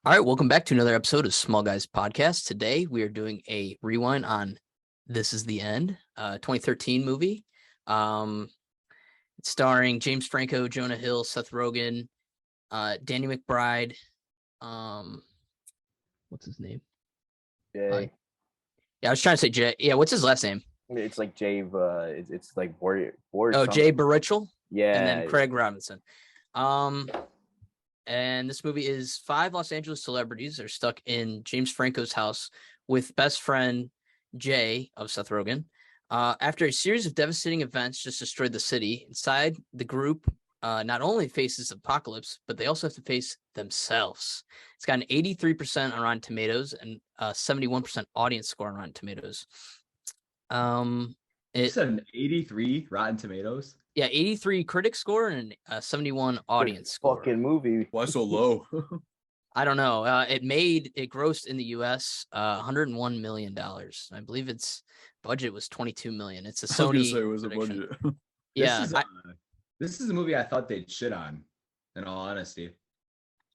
All right, welcome back to another episode of Small Guys Podcast. Today we are doing a rewind on This Is the End, 2013 movie. It's starring James Franco, Jonah Hill, Seth Rogen, Danny McBride. What's his name? Jay. Yeah, I was trying to say Jay. Yeah, what's his last name? It's like Jay. It's like Board. Oh, Jay Baruchel. Yeah. And then Craig Robinson. And this movie is 5 Los Angeles celebrities are stuck in James Franco's house with best friend Jay of Seth Rogen. After a series of devastating events just destroyed the city, inside the group not only faces apocalypse, but they also have to face themselves. It's got an 83% on Rotten Tomatoes and 71% audience score on Rotten Tomatoes. It's an 83 Rotten Tomatoes. Yeah, 83 critic score and 71 audience score. Fucking movie. Why so low? I don't know. It grossed in the U.S. $101 million. I believe its budget was $22 million. It's a Sony. I was gonna say it was prediction. a budget. Yeah. This is a movie I thought they'd shit on, in all honesty.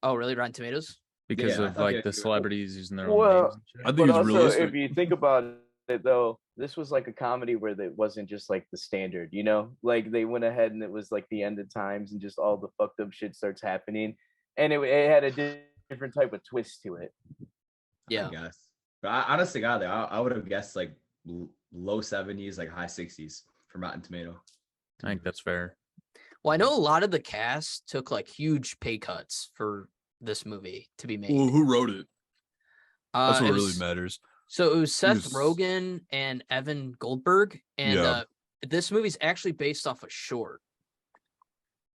Oh, really? Rotten Tomatoes? Because Yeah, I of thought like they- the celebrities using their own Well, names and shit. I think But it's also, realistic. if you think about it, though, this was like a comedy where it wasn't just like the standard, you know? Like they went ahead and it was like the end of times and just all the fucked up shit starts happening, and it had a different type of twist to it. Yeah. I guess. But honest to God, I would have guessed like low 70s, like high 60s from Rotten Tomato. I think that's fair. Well, I know a lot of the cast took like huge pay cuts for this movie to be made. Well, who wrote it? That's It what was- really matters. So it was Seth was- Rogen and Evan Goldberg, and Yeah. This movie's actually based off a short.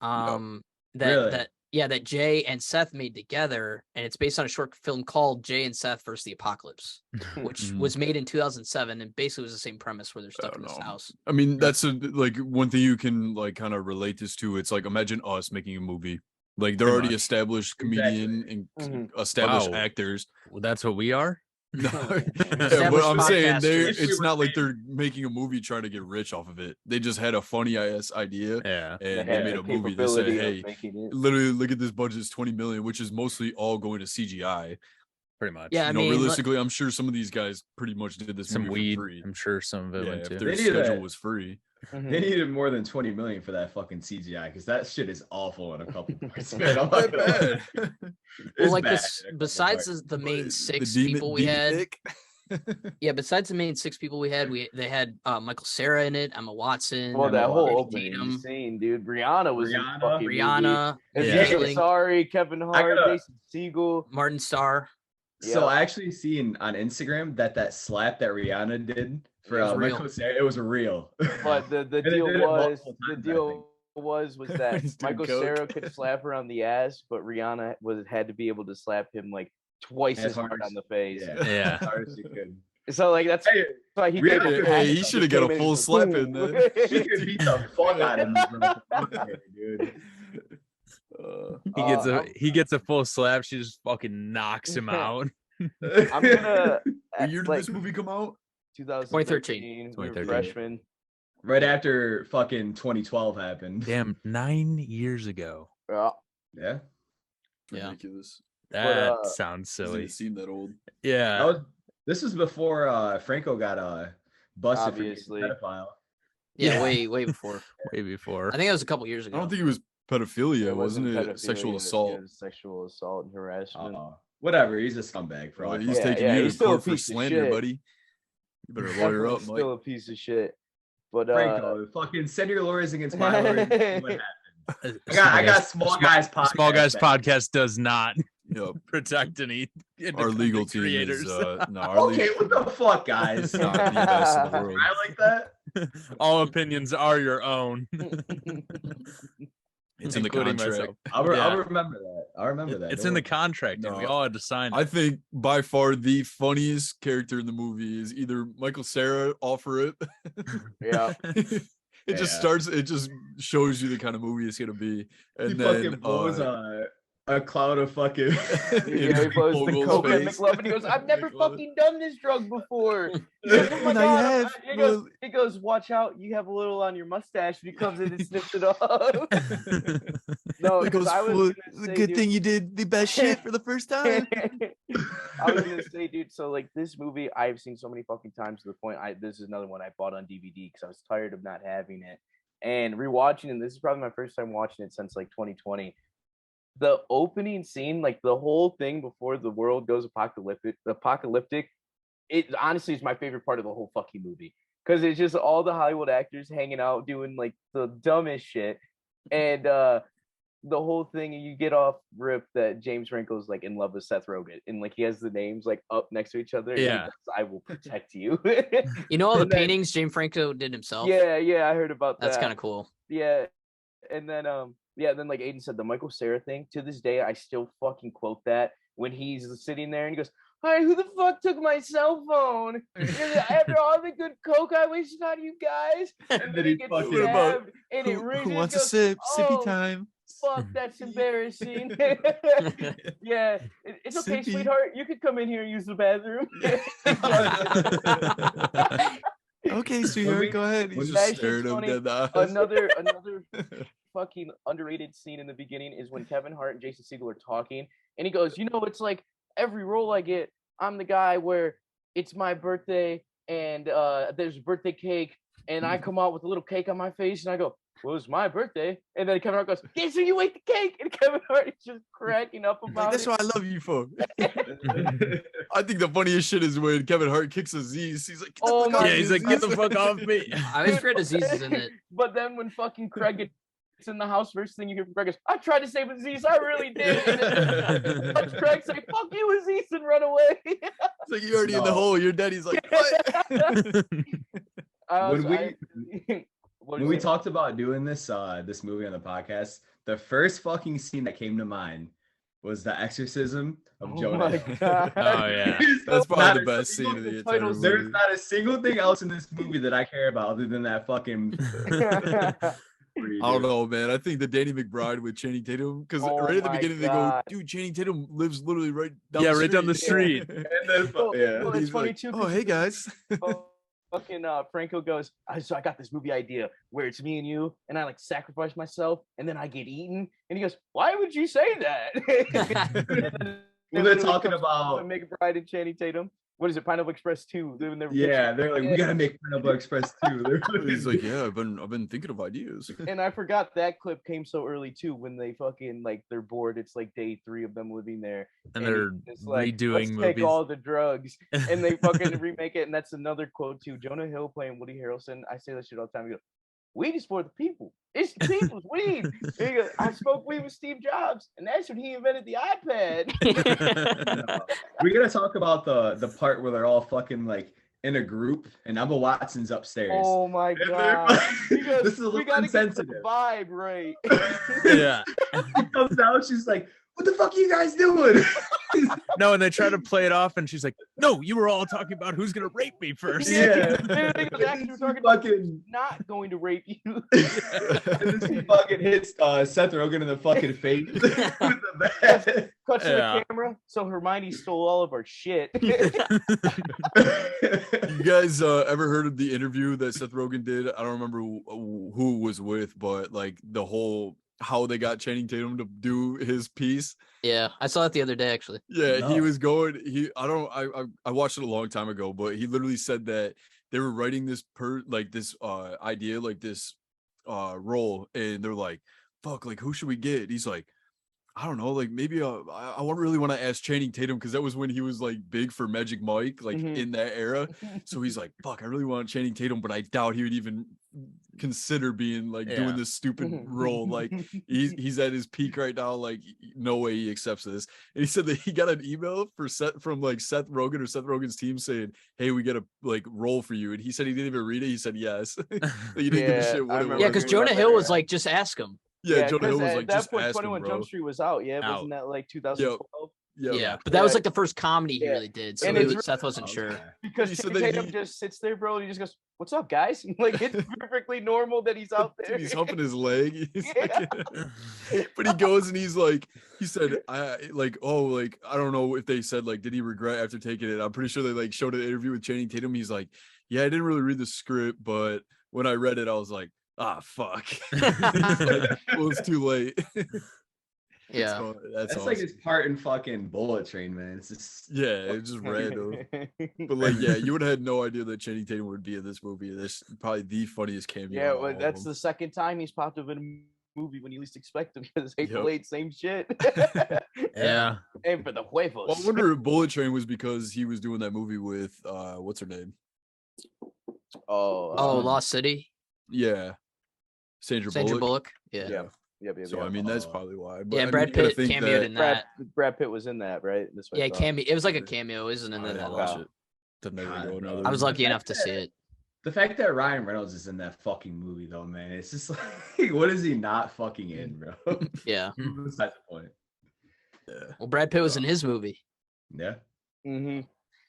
Really? That Jay and Seth made together, and it's based on a short film called Jay and Seth versus the Apocalypse, which Mhm. was made in 2007, and basically was the same premise where they're stuck I in this don't know. house. I mean, that's like one thing you can like kind of relate this to. It's like imagine us making a movie. Like they're Pretty already much. established comedian and Mhm. established Wow. actors. Well, that's what we are. No, yeah, but Established I'm saying podcasters. it's not like they're making a movie trying to get rich off of it. They just had a funny ass idea Yeah. and they had made the a movie that said, capability of "Hey, making it. literally look at this budget is 20 million, which is mostly all going to CGI." Pretty much. Yeah, I You know, mean, realistically, I'm sure some of these guys pretty much did this Some movie weed. for free. I'm sure some of it Yeah, went if too. their They need schedule that. was free. Mhm. They needed more than 20 million for that fucking CGI because that shit is awful in a couple parts. Man, I'm not gonna lie. well, It's like bad this, in a couple besides parts. the main But six the demon- people we demon had, dick. yeah, besides the main 6 people we had, they had Michael Cera in it, Emma Watson, Well, that Emma whole Watson, opening Tatum, scene, dude. Rihanna was in Rihanna. the fucking movie. Rihanna, And Yeah. Jason Sorry, Kevin Hart, gotta- Jason Segel. Martin Starr. So Yeah. I actually seen on Instagram that slap that Rihanna did for It was real. Michael Cera, it was real. But the they deal did it was multiple the times, I deal was that He's doing Michael coke. Cera could slap her on the ass, but Rihanna had to be able to slap him like twice As as hard hard on the face. Yeah. Yeah. As hard as she could. So like that's Hey, why he Rihanna- came up Hey, with he that. shoulda He got a came in full and slap in boom. then. she could beat the fuck out of him, dude. He gets a full slap. She just fucking knocks him out. I'm gonna What year did like this movie come out? 2013. We were 2013. freshmen. Right after fucking 2012 happened. Damn, 9 years ago. Yeah. Yeah. Yeah. Ridiculous. That sounds Doesn't silly. even seem that old. Yeah. This was before Franco got busted Obviously. for being a pedophile. Yeah, Yeah. way before. Way before. I think that was a couple years I ago. don't think it was pedophilia, It wasn't it? pedophilia, Sexual it assault. was sexual assault and harassment. Whatever. He's a scumbag for all. Well, I he's fucking taking yeah, you he's to still a court for piece of slander, shit. buddy. You better lawyer Definitely up, Mike. still a piece of shit. But Franco, fucking send your lawyers against my lawyers. and see what happens. Small I got Guys- Small Guys podcast. Small Guys back. podcast does not Yep. protect any Our legal independent team creators. is no. Our Okay, legal what the fuck, guys? not the best in the world. I like that. All opinions are your own. It's in the including contract. myself. I'll Yeah. remember that. I'll remember that. It's Don't in the worry. contract, and we No. all had to sign it. I think by far the funniest character in the movie is either Michael Cera offer it. Yeah. It just Yeah. starts. It just shows you the kind of movie it's gonna be, He and fucking then blows a cloud of fucking. Yeah, he blows the Vogel's coke at face. McLovin. He goes, "I've never McLovin. fucking done this drug before." He goes, "Oh my Now you god!" have, He goes, "Watch out! You have a little on your mustache." And he comes in and snips it off. No, It goes, because I was "Well, gonna say, good dude, thing you did the best shit for the first time. I was gonna say, dude. So like this movie, I've seen so many fucking times to the point. This is another one I bought on DVD because I was tired of not having it and rewatching. And this is probably my first time watching it since like 2020. The opening scene, like the whole thing before the world goes apocalyptic, it honestly is my favorite part of the whole fucking movie because it's just all the Hollywood actors hanging out doing like the dumbest shit, and the whole thing. You get off rip that James Franco's like in love with Seth Rogen, and like he has the names like up next to each other. And he Yeah. goes, "I will protect you." You know all the And then- paintings James Franco did himself? yeah, I heard about that. That's kind of cool. Yeah, and then then like Aiden said, the Michael Cera thing. To this day, I still fucking quote that when he's sitting there and he goes, "Hi, who the fuck took my cell phone? After all the good coke I wasted on you guys." And then he gets fucking- What about stabbed, and it Who really wants a goes, sip? Sippy "Oh, time. Fuck, that's embarrassing. Yeah, it's okay, Sippy. sweetheart. You could come in here and use the bathroom. Okay, sweetheart, go ahead. when He's that just shit's staring him funny, dead in the eyes. another fucking underrated scene in the beginning is when Kevin Hart and Jason Segel are talking, and he goes, "You know, it's like every role I get, I'm the guy where it's my birthday and there's a birthday cake, and I come out with a little cake on my face, and I go, 'Well, it's my birthday,' and then Kevin Hart goes, 'Yeah, so you ate the cake,' and Kevin Hart is just cracking up Like, about that's it. what I love you for. I think the funniest shit is when Kevin Hart kicks Aziz. He's like, "Get the Oh fuck my off Yeah, he's like, get the Aziz." fuck off me. I always forget Aziz is in it. But then when fucking Craig gets in the house, first thing you hear from Craig is, 'I tried to save Aziz, I really did.' And then watch Craig say, 'Fuck you, Aziz,' and run away." It's like, you're already in the No. hole. Your daddy's like, what? When What When did we you say? talked about doing this this movie on the podcast, the first fucking scene that came to mind was the exorcism of Oh Jonah. my God. Oh, yeah. That's Not probably a the best single- scene of the the entire titles- movie. There's not a single thing else in this movie that I care about other than that fucking. I don't know, man. I think the Danny McBride with Channing Tatum, because Oh right at the my beginning God. they go, "Dude, Channing Tatum lives literally right down Yeah, the right down the street." And then, Well, yeah. well, it's He's funny like, too. "Oh, 'cause hey guys." fucking Franco goes, "So I got this movie idea where it's me and you, and I like sacrifice myself, and then I get eaten." And he goes, "Why would you say that?" Well, they're talking about. McBride and Channing Tatum. What is it? Pineapple Express 2. Yeah, they're like, we gotta make Pineapple Express too. He's like, "Yeah, I've been thinking of ideas." And I forgot that clip came so early too. When they fucking like they're bored. It's like day 3 of them living there, And he's they're just like, redoing "Let's movies. take all the drugs," and they fucking remake it. And that's another quote too. Jonah Hill playing Woody Harrelson. I say that shit all the time. He goes, "Weed is for the people. It's the people's weed." And he goes, "I smoked weed with Steve Jobs, and that's when he invented the iPad." We gotta talk about the part where they're all fucking like in a group and Emma Watson's upstairs. Oh my And they're god. like- He goes, this is a "We little gotta get the insensitive. vibe right." Yeah. She comes out, she's like, "What the fuck are you guys doing?" No, and they try to play it off, and she's like, "No, you were all talking about who's gonna rape me first." Yeah. He goes, "Actually, we're She talking about fucking, not going to rape you." and then she fucking hits Seth Rogen in the fucking face with the bat. Cuts to Yeah. the camera. So Hermione stole all of our shit. You guys ever heard of the interview that Seth Rogen did? I don't remember who it was with, but like the whole how they got Channing Tatum to do his piece. Yeah, I saw it the other day actually. Yeah, he No. was going. I watched it a long time ago, but he literally said that they were writing this idea, like this role, and they're like, "Fuck, like who should we get?" He's like, "I don't know, like maybe I won't really want to ask Channing Tatum because that was when he was like big for Magic Mike, like Mhm. in that era." So he's like, "Fuck, I really want Channing Tatum, but I doubt he would even consider being like Yeah. doing this stupid role. Like he's at his peak right now. Like no way he accepts this." And he said that he got an email from like Seth Rogen or Seth Rogen's team saying, "Hey, we got a like role for you." And he said he didn't even read it. He said yes. Like, he didn't give a Yeah, shit I what it remember was. Yeah, because hearing about Jonah that, Hill was yeah. like, "Just ask him." Yeah, Jonah Hill 'cause was at like, that "Just point, ask him, 21 bro." Jump Street was out. Yeah, Out. wasn't that like 2012? Yeah, but that was Yeah. like the first comedy he Yeah. really did. So And it's Seth wasn't Okay. sure. Because He said Channing that Tatum he- just sits there, bro. And he just goes, "What's up, guys?" Like it's perfectly normal that he's out there. Dude, he's humping his leg. He's Yeah. but he goes and he's like, he said, I don't know if they said like, did he regret after taking it? I'm pretty sure they like showed an interview with Channing Tatum. He's like, yeah, I didn't really read the script, but when I read it, I was like, ah, fuck. Well, it's too late. Yeah. So, That's awesome. like his part in fucking Bullet Train, man. It's just Yeah, it's just random. But like, yeah, you would have had no idea that Channing Tatum would be in this movie. This probably the funniest cameo. Yeah, of all well, of that's them. the second time he's popped up in a movie when you least expect him because April Yep. 8th, same shit. Yeah. And for the huevos. Well, I wonder if Bullet Train was because he was doing that movie with what's her name? Oh, Oh, um, Lost City. Yeah, Sandra Sandra Bullock. Bullock. Yeah. Yeah. Yep, So yep. I mean, that's Oh. probably why. Yeah, I mean, Brad you gotta Pitt think cameoed that- in that. Brad Pitt was in that, right? This Yeah, it cameo. It was like a cameo, isn't it? I And then didn't that Okay. watch was- it. Didn't ever God, go bro. another I was one. lucky enough to see it. the fact that Ryan Reynolds is in that fucking movie, though, man. It's just like, what is he not fucking in, bro? Yeah. Besides the point. Yeah. Well, Brad Pitt was in his movie. Yeah. Mm-hmm.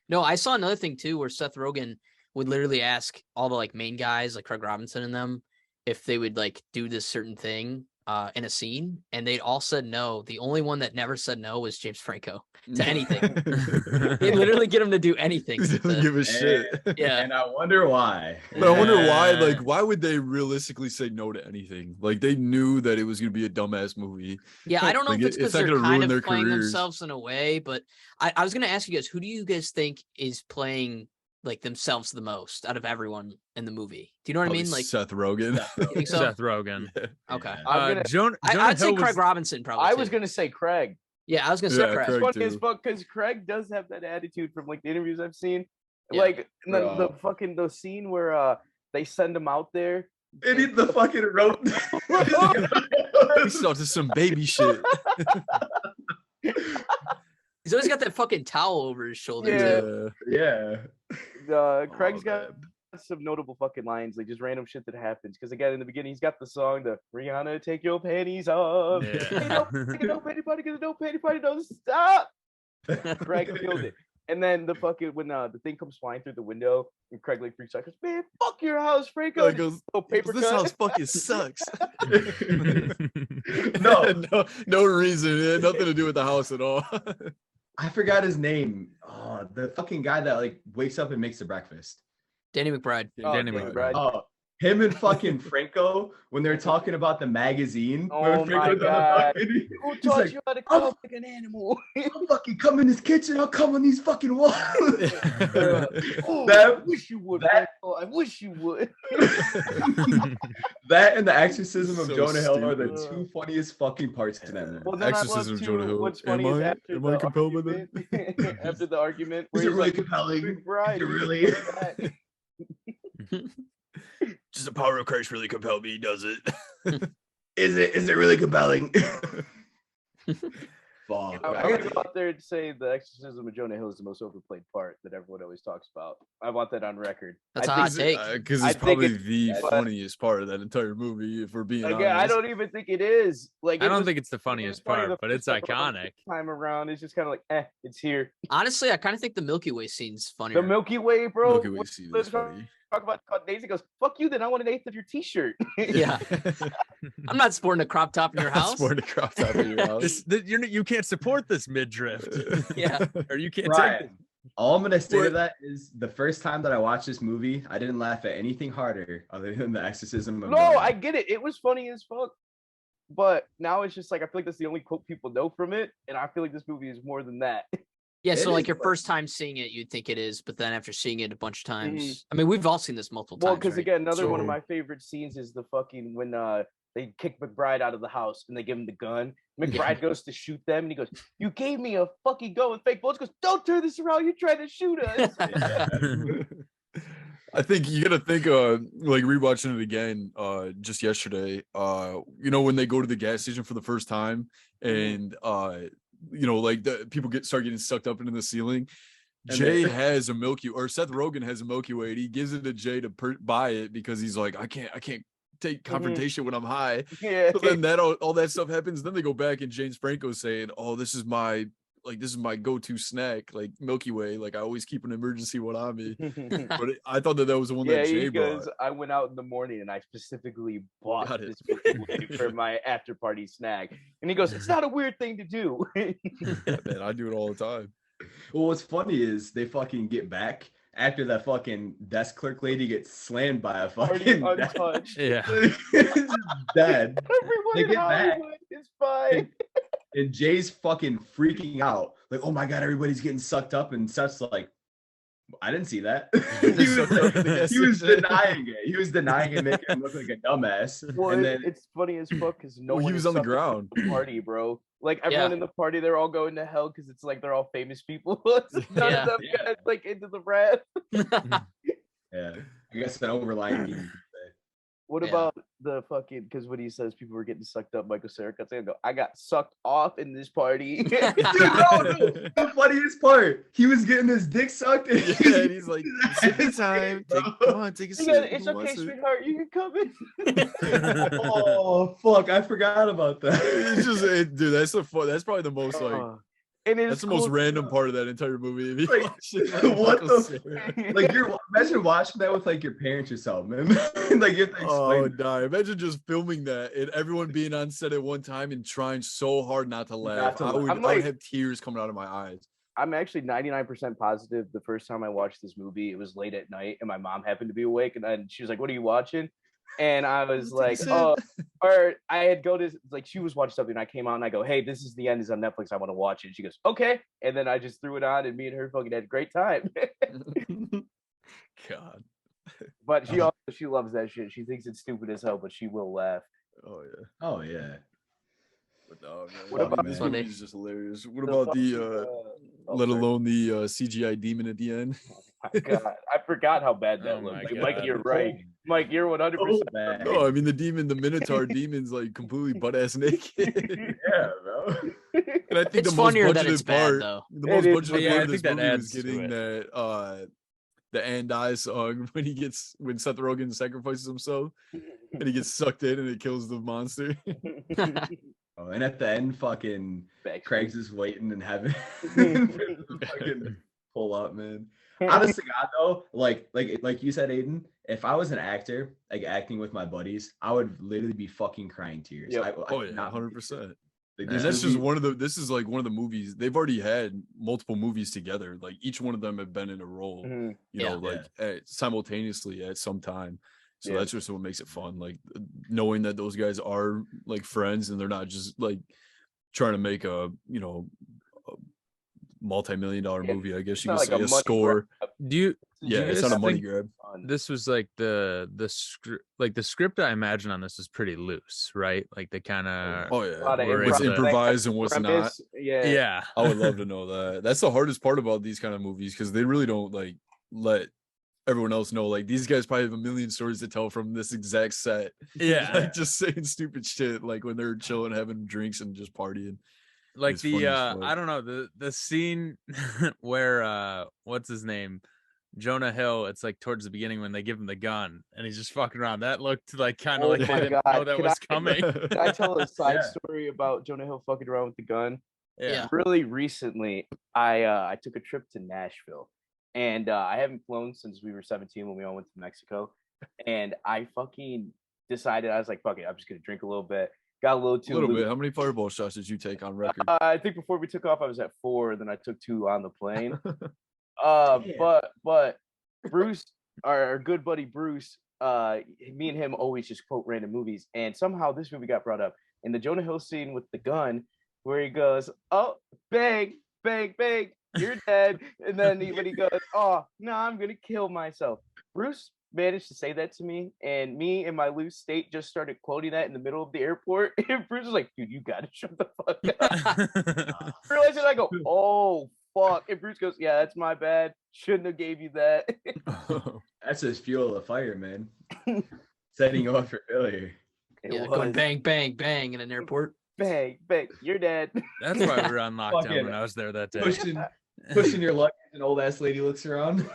No, I saw another thing too, where Seth Rogen would literally ask all the like main guys, like Craig Robinson and them, if they would like do this certain thing in a scene, and they all said no. The only one that never said no was James Franco to anything. They literally get him to do anything. He doesn't give a shit. Yeah. And I wonder why. But I wonder why, Yeah. like, why would they realistically say no to anything? Like, they knew that it was going to be a dumbass movie. Yeah, I don't know Like, if it's it's because not they're gonna kind ruin of their playing careers. themselves in a way, but I was gonna ask you guys, who do you guys think is playing like themselves the most out of everyone in the movie? Do you know what I mean? Like, Seth Rogen. you think so? Seth Rogen. Okay. I'm gonna- Jonah I'd say Hill Craig was- Robinson probably. I was too. gonna say Craig. Yeah, I was gonna say Yeah, Craig. Craig. It's funny as too. fuck because Craig does have that attitude from like the interviews I've seen. Yeah. Like the Bro. fucking the scene where they send him out there. It is the fucking rope. He's to some baby shit. He's always got that fucking towel over his shoulder Yeah. too. Yeah. Craig's Oh, got man. some notable fucking lines, like just random shit that happens. Because again, in the beginning, he's got the song, the Rihanna, take your panties off. Yeah. Hey, no panty party, get a no panty party, don't stop. Craig killed it. And then the fucking when the thing comes flying through the window, and Craig like freaks out, goes, "Man, fuck your house, Franco." Like, goes, Oh, paper this cut. house fucking sucks. No. no reason. It had nothing to do with the house at all. I forgot his name. Oh, the fucking guy that like wakes up and makes the breakfast. Danny McBride. Oh, Danny Danny McBride. McBride. Oh, him and fucking Franco when they're talking about the magazine. Oh where my Franco's on the God. balcony, Who he's taught like, you how to "Oh, come like an animal? I'll fucking come in this kitchen. I'll come on these fucking walls. Oh, That- I wish you would. that- Franco. I wish you would. That and the exorcism of So Jonah Hill are the stupid. two funniest fucking parts to that movie. Well, then I love Exorcism of too, Jonah Hill. What's funny is after am I the compelled by that? argument, after the argument, where Is it he's really like, compelling? McBride, Is it you really? said that. Just the power of Christ really compelled me. He does it. Is it really compelling? Fuck. I'm gonna go out there and say the exorcism of Jonah Hill is the most overplayed part that everyone always talks about. I want that on record. That's I a hot think- take. Because I it's think probably it's- the but- funniest part of that entire movie, if we're being Again, I honest. don't even think it is. Like, I it don't was- think it's the it was funniest funny part, the but it's first iconic. time around. It's just kind of like, it's here. Honestly, I kind of think the Milky Way scene's funnier. The Milky Way, bro. Milky Way when scene Liz is funny. Talk about Daisy goes, fuck you, then I want an eighth of your t-shirt. Yeah, I'm not sporting a crop top in your house. Sporting a crop top in your house. You can't support this midriff, Yeah. or you can't take Ryan, all I'm gonna say to What? that is the first time that I watched this movie, I didn't laugh at anything harder other than the exorcism of No, Jonah. I get it. It was funny as fuck. But now it's just like I feel like that's the only quote people know from it, and I feel like this movie is more than that. Yeah, It so like is your funny. first time seeing it, you'd think it is, but then after seeing it a bunch of times, Mhm. I mean, we've all seen this multiple Well, times. because right? again, another one of So- my favorite scenes is the fucking when they kick McBride out of the house and they give him the gun. McBride goes to shoot them and he goes, "You gave me a fucking gun with fake bullets." He goes, "Don't turn this around. You're trying to shoot us." I think you gotta think like rewatching it again just yesterday, when they go to the gas station for the first time and like the people start getting sucked up into the ceiling. And Jay they- has a Milky, or Seth Rogen has a Milky Way, and he gives it to Jay to buy it because he's like, I can't take confrontation when I'm high. Yeah. So then that all that stuff happens. Then they go back and James Franco's saying, "Oh, this is my like this is my go-to snack, like Milky Way. Like I always keep an emergency one on me. But I thought that was the one Yeah, that he Jay goes, brought. I went out in the morning and I specifically bought Got it. this Milky Way for my after party snack. And he goes, it's not a weird thing to do. Yeah, man, I do it all the time. Well, what's funny is they fucking get back after that fucking desk clerk lady gets slammed by a Already fucking untouched. Yeah. dead. Everyone They in get back. Hollywood is fine. And Jay's fucking freaking out. Like, oh my God, everybody's getting sucked up. And Seth's like, I didn't see that. he was denying it. He was denying it, making him look like a dumbass. Well, and then it's funny as fuck because no Well, one he was is on the suffering ground. at the party, bro. Like everyone Yeah. in the party, they're all going to hell because it's like they're all famous people. So none Yeah. of them Yeah. got like into the wrath. yeah, I guess an overlying theme. What Yeah. about the fucking? Because when he says people were getting sucked up, Michael Cera cuts in and go, "I got sucked off in this party." Dude, no, the funniest part, he was getting his dick sucked. And Yeah, and he's like, "It's time. Come on, take a He goes, sip. it's Who okay, wants it?" sweetheart. You can come in. Oh fuck, I forgot about that. It's just, dude, that's probably the most like, And it's that's the most cool random too. part of that entire movie. If you Like, watch it, like, what Michael the Cera. like imagine watching that with like your parents or something, man. Like you have to Oh, explain. die. Imagine just filming that and everyone being on set at one time and trying so hard not to laugh. to I laugh. would, I'm I like- would have tears coming out of my eyes. I'm actually 99% positive the first time I watched this movie, it was late at night and my mom happened to be awake and then she was like, "What are you watching?" And I was Take a like, sip. "Oh," or I had go to like she was watching something and I came out and I go, "Hey, this is the end. It's on Netflix. I want to watch it." And she goes, "Okay." And then I just threw it on and me and her fucking had a great time. God. But she loves that shit. She thinks it's stupid as hell, but she will laugh. Oh yeah. Oh yeah. But no, man, What about- this Funny. movie is just hilarious. What The about the fucking, oh, let sorry. alone the CGI demon at the end? My God, I forgot how bad that Oh looked. my Like, Mike, God. you're right. Mike, you're 100%. So bad. No, I mean the demon, the Minotaur demon's like completely butt ass naked. Yeah, bro. And I think It's the most funnier that budgeted it's bad part, though. the It most is, budgeted yeah, part I of this think that movie was adds to getting it. that the and I song when Seth Rogen sacrifices himself and he gets sucked in and it kills the monster. Oh, and at the end, fucking Backstreet. Craig's is waiting in heaven. for him to fucking pull up, man. Honest to God, though, like you said, Aiden, if I was an actor, like acting with my buddies, I would literally be fucking crying tears. Yep. I Oh could yeah, not be- 100%. Like, And this that's just movie- this is like one of the movies they've already had multiple movies together. Like each one of them have been in a role, Mhm. you Yeah. know, like simultaneously at some time. So Yeah. that's just what makes it fun. Like knowing that those guys are like friends and they're not just like trying to make a multi-million dollar Yeah, movie, I guess it's you not could like say a a money score. Do you Yeah, you it's guys not a money think grab. Fun. this was like the script, like the script I imagine on this is pretty loose, right? Like they kind of Oh A yeah. lot of We're What's able to- improvised and what's not. Premise, yeah. yeah. I would love to know that. That's the hardest part about these kind of movies because they really don't like let everyone else know. Like these guys probably have a million stories to tell from this exact set. Yeah. Like just saying stupid shit like when they're chilling, having drinks and just partying. Like It's funny as fuck. I don't know, the scene where what's his name? Jonah Hill, it's like towards the beginning when they give him the gun and he's just fucking around. That looked like kind of Oh like they my didn't know God, that can was I- coming. Can I tell a side Yeah. story about Jonah Hill fucking around with the gun? Yeah. Really recently, I took a trip to Nashville, and I haven't flown since we were 17 when we all went to Mexico, and I fucking decided I was like, fuck it, I'm just gonna drink a little bit. Got a little A too little loose. bit. How many fireball shots did you take on record? I think before we took off, I was at 4. Then I took 2 on the plane. Yeah. But Bruce, our good buddy Bruce, me and him always just quote random movies, and somehow this movie got brought up in the Jonah Hill scene with the gun, where he goes, "Oh, bang, bang, bang, you're dead," and then when he goes, "Oh, no, I'm gonna kill myself." Bruce managed to say that to me, and me in my loose state just started quoting that in the middle of the airport. And Bruce was like, "Dude, you gotta shut the fuck up." Realize it, I go, "Oh fuck!" And Bruce goes, "Yeah, that's my bad. Shouldn't have gave you that." That's his fuel of fire, man. Setting you up for failure. It Yeah, going was bang, bang, bang in an airport. bang, bang, you're dead. That's why we were on lockdown Fucking when I was there that day. Pushing your luggage, an old ass lady looks around.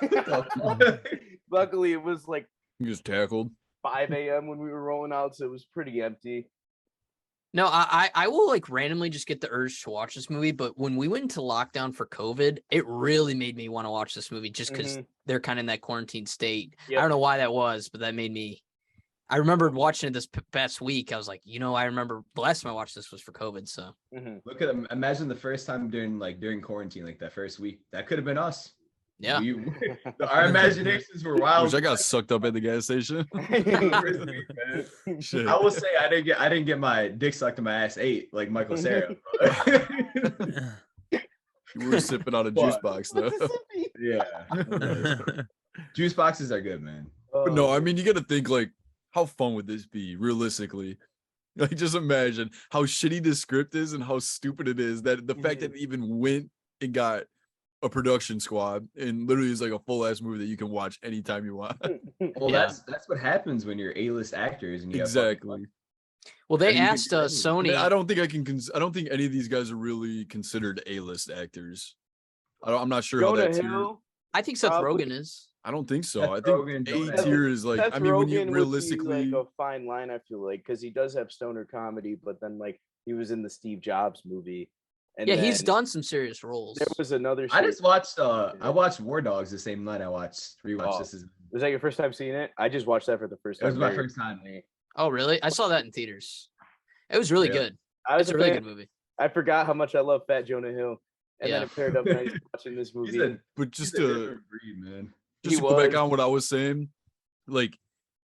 Luckily, it was like You just tackled. 5 a.m. when we were rolling out, so it was pretty empty. No, I will like randomly just get the urge to watch this movie, but when we went into lockdown for COVID, it really made me want to watch this movie just because they're kind of in that quarantine state. I don't know why that was, but that made me. I remembered watching it this past week. I was like, I remember the last time I watched this was for COVID. So Look at them. Imagine the first time during quarantine, like that first week. That could have been us. yeah, Our imaginations were wild. Which I got sucked up at the gas station. Shit. I will say I didn't get my dick sucked in my ass ate like Michael Cera. You were sipping on a juice box though. Yeah. Juice boxes are good, man. But no, I mean you gotta think like how fun would this be realistically? Like just imagine how shitty this script is and how stupid it is that the fact that it even went and got a production squad and literally is like a full ass movie that you can watch anytime you want. Well, that's what happens when you're A-list actors and you have Exactly. well, they And you can asked do Sony. I don't think I don't think any of these guys are really considered A-list actors. I'm not sure how Jonah that's here. Hill. I think Seth Probably. Rogen is. I don't think so. Seth I think Rogen, Jonah A Hill. tier is like Seth I mean when you Rogen would be, realistically like a fine line, I feel like, because he does have stoner comedy, but then like he was in the Steve Jobs movie. And Yeah, he's then done some serious roles. There was another. I just series- watched I watched War Dogs the same night I rewatched Oh. This Is Was that your first time seeing it? I just watched that for the first It time. was my very first time. recently. Oh, really? I saw that in theaters. It was really Yeah. good. I was It's a really fan. good movie. I forgot how much I love Fat Jonah Hill, and then Yeah. it paired up nice watching this movie. but He's just a to different breed, man. just He to go back was. on what I was saying, like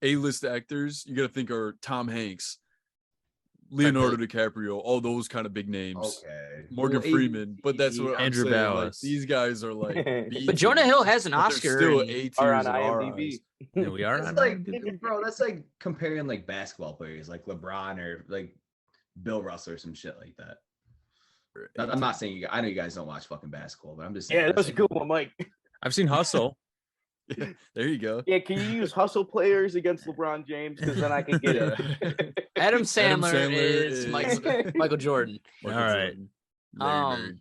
A-list actors, you got to think are Tom Hanks, Leonardo DiCaprio, all those kind of big names. Okay. Morgan Well, Freeman, but that's what I'm Andrew saying. Like, Bowers. these guys are like, B But Jonah tiers, Hill has an but they're Oscar. still and- A Are tiers on in our IMDb. eyes. Yeah, we are That's on like, IMDb. bro, that's like comparing like basketball players, like LeBron or like Bill Russell or some shit like that. I'm not saying I know you guys don't watch fucking basketball, but I'm just saying. Yeah, that was a good one, Mike. I've seen Hustle. Yeah, there you go. Yeah, can you use hustle players against LeBron James? Because then I can get it. Adam Sandler, Sandler is is- Michael Jordan. Michael All right. Jordan. Very, very-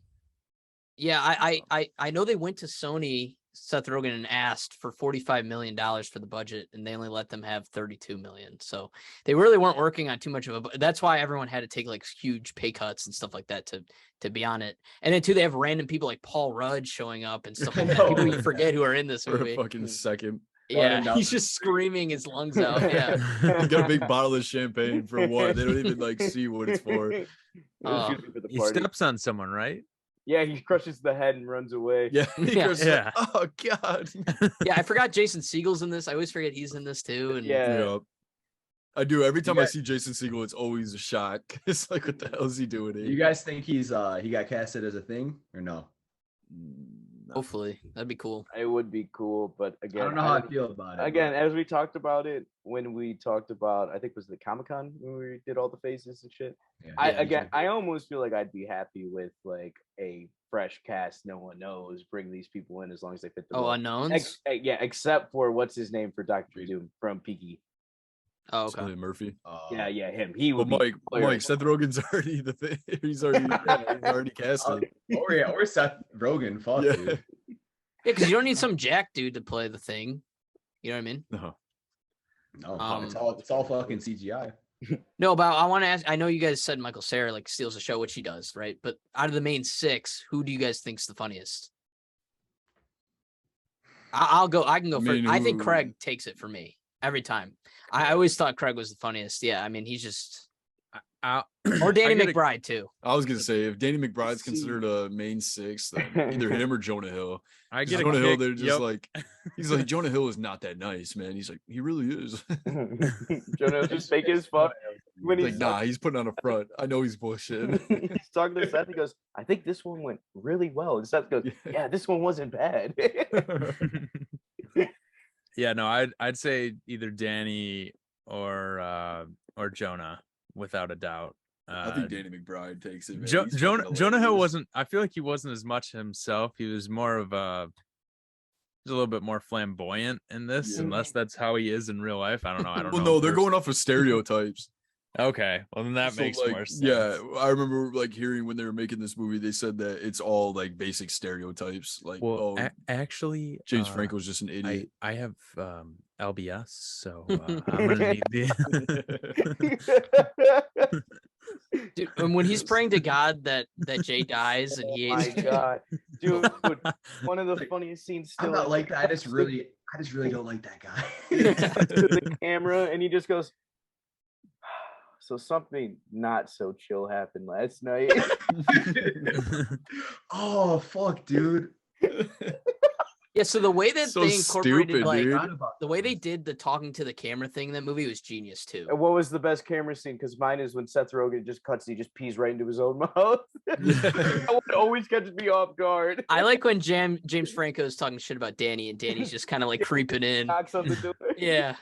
Yeah, I know they went to Sony, Seth Rogen, and asked for $45 million for the budget, and they only let them have $32 million. So they really weren't working on too much of it. That's why everyone had to take like huge pay cuts and stuff like that to be on it. And then too, they have random people like Paul Rudd showing up and stuff like that. People you forget who are in this for a movie. fucking second. Yeah, down he's the just screaming his lungs out. Yeah. You got a big bottle of champagne for what? They don't even like see what it's for. It was Uh, usually for the He party. steps on someone, right? Yeah, he crushes the head and runs away. Yeah, he Yeah. goes Yeah. like, oh god. Yeah, I forgot Jason Segel's in this. I always forget he's in this too. And Yeah. Yeah. I do. Every time I guys- see Jason Segel, it's always a shock. It's like, what the hell is he doing here? You guys think he got casted as a thing or no? hopefully that'd be cool. It would be cool, but again, I don't know how I feel about it. Again, as we talked about it when we talked about, I think it was the Comic-Con when we did all the faces and shit. but- I almost feel like I'd be happy with like a fresh cast, no one knows, bring these people in as long as they fit the Oh, role. unknowns. Yeah, except for what's his name for Doctor Doom from Peaky. Oh, okay. Cillian Murphy. Yeah, him. He Well, would be Mike, hilarious. Seth Rogen's already the thing. He's already casted. or Seth Rogen. Fuck Yeah. dude. Yeah, because you don't need some jack dude to play the thing. You know what I mean? No. No, it's all fucking CGI. No, but I want to ask. I know you guys said Michael Cera like steals the show, which he does, right? But out of the main six, who do you guys think's the funniest? I'll go. I can go I first. mean, I think who- Craig takes it for me every time. I always thought Craig was the funniest. Yeah, I mean he's just or Danny McBride too. I was gonna say if Danny McBride's See. considered a main six, then either him or Jonah Hill. I 'Cause get a Jonah Hill, kick- they're just yep. like, he's like Jonah Hill is not that nice, man. He's like, he really is. Jonah's just fake as fuck. When He's he's like, nah, he's putting on a front. I know he's bullshit. he's talking to Seth, he goes, I think this one went really well. And Seth goes, yeah, this one wasn't bad. Yeah, no, I'd say either Danny or Jonah without a doubt. I think Danny McBride takes it. Man. Jo- He's Jonah fucking Jonah Hill hilarious. wasn't. I feel like he wasn't as much himself. He was more of a. He's a little bit more flamboyant in this, Yeah. unless that's how he is in real life. I don't know. I don't Well, know. no, they're going off of stereotypes. Okay, well then that So, makes like, more sense. Yeah, I remember like hearing when they were making this movie, they said that it's all like basic stereotypes. Like, Well, oh, actually, James Franco's just an I idiot. I have LBS, so I'm gonna need the. Dude, and when he's praying to God that Jay dies and he Oh my hates god, dude! One of the funniest scenes I'm still. not is like that. I just he really don't like that cuts to guy. the camera and he just goes. So something not so chill happened last night. Oh fuck, dude. Yeah, so the way that So they incorporated stupid, like dude. the way they did the talking to the camera thing in that movie was genius too. And what was the best camera scene? Because mine is when Seth Rogen just cuts, he just pees right into his own mouth. That one always catches me off guard. I like when James Franco is talking shit about Danny and Danny's just kind of like creeping in. Knocks on the door. Yeah.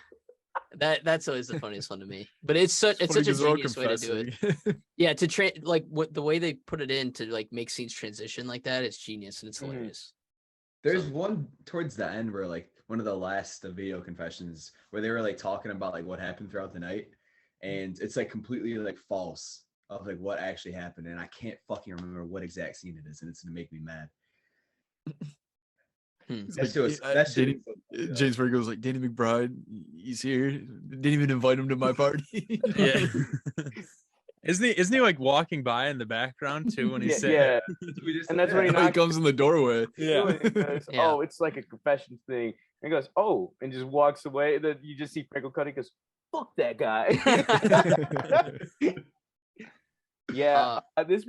That's always the funniest one to me. But it's such a genius way to do it. Yeah, to like what the way they put it in to like make scenes transition like that is genius and it's hilarious. There's So- one towards the end where like one of the last video confessions where they were like talking about like what happened throughout the night, and it's like completely like false of like what actually happened, and I can't fucking remember what exact scene it is, and it's gonna make me mad. That shit was- that shit was so funny, though. James Franco was like, Danny McBride, he's here. Didn't even invite him to my party. Yeah. Isn't he like walking by in the background too when he's saying Yeah, We just- and that's when he He comes in the doorway. Yeah. He goes, Yeah. Oh, it's like a confession thing. And he goes, oh, and just walks away. And then you just see Franco cutting. Goes, fuck that guy. Yeah, this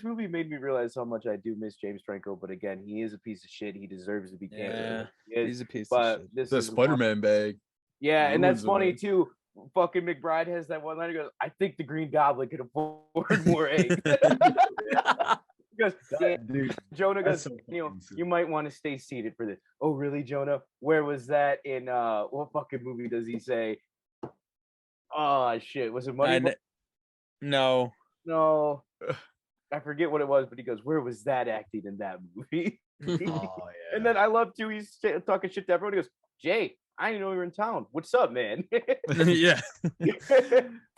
movie made me realize how much I do miss James Franco. But again, he is a piece of shit. He deserves to be Yeah, canceled. He is, he's a piece but of shit. this The is one- Spider-Man bag. Yeah, and that's ruins him, funny man. too. Fucking McBride has that one line. He goes, "I think the Green Goblin can afford more eggs." He goes, That- dude, Jonah that's goes, so Neil, fucking sick. you might want to stay seated for this. Oh, really, Jonah? Where was that in what fucking movie does he say? Oh shit, was it Money? No. No. I forget what it was, but he goes, where was that acting in that movie? Oh yeah. And then I love too, he's talking shit to everyone. He goes, Jay, I didn't know you were in town. What's up, man? Yeah.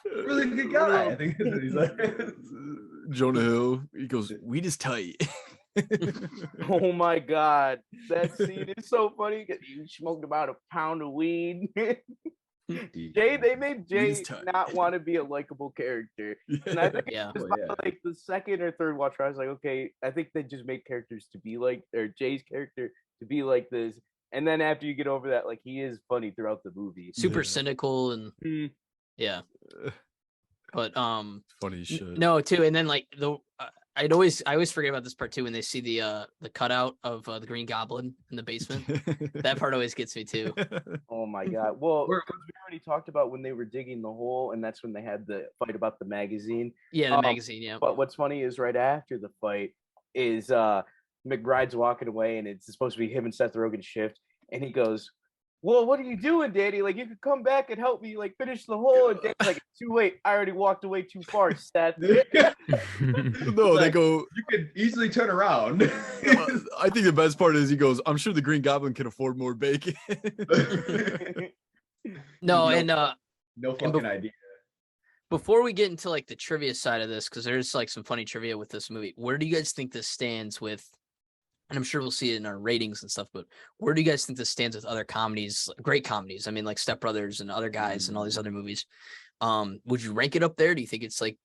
really good guy. I think that's what he's like. Jonah Hill. He goes, weed is tight. Oh my god, that scene is so funny. You smoked about a pound of weed. Jay, they made Jay is tight. not want to be a likable character. And I think Yeah. it's Oh, by, yeah. like the second or third watch where I was like, okay, I think they just make characters to be like, or Jay's character to be like this. And then after you get over that, like he is funny throughout the movie. Super Yeah. cynical and Mm. yeah. But Funny as shit. no too, and then like I always forget about this part too when they see the cutout of the Green Goblin in the basement. That part always gets me too. Oh my god. Well, We're- we already talked about when they were digging the hole, and that's when they had the fight about the magazine. Yeah, the Um, magazine. Yeah. But what's funny is right after the fight is McBride's walking away, and it's supposed to be him and Seth Rogen shift, and he goes, "Well, what are you doing, Danny? Like, you could come back and help me, like, finish the hole." And Danny's like, "It's too late. I already walked away too far, Seth." No, they Like- go. You could easily turn around. I think the best part is he goes, I'm sure the Green Goblin can afford more bacon. No, No. and No fucking bef- idea. before we get into like the trivia side of this, because there's like some funny trivia with this movie, where do you guys think this stands with? And I'm sure we'll see it in our ratings and stuff, but where do you guys think this stands with other comedies, great comedies? I mean, like Step Brothers and Other Guys and all these other movies. Would you rank it up there? Do you think it's like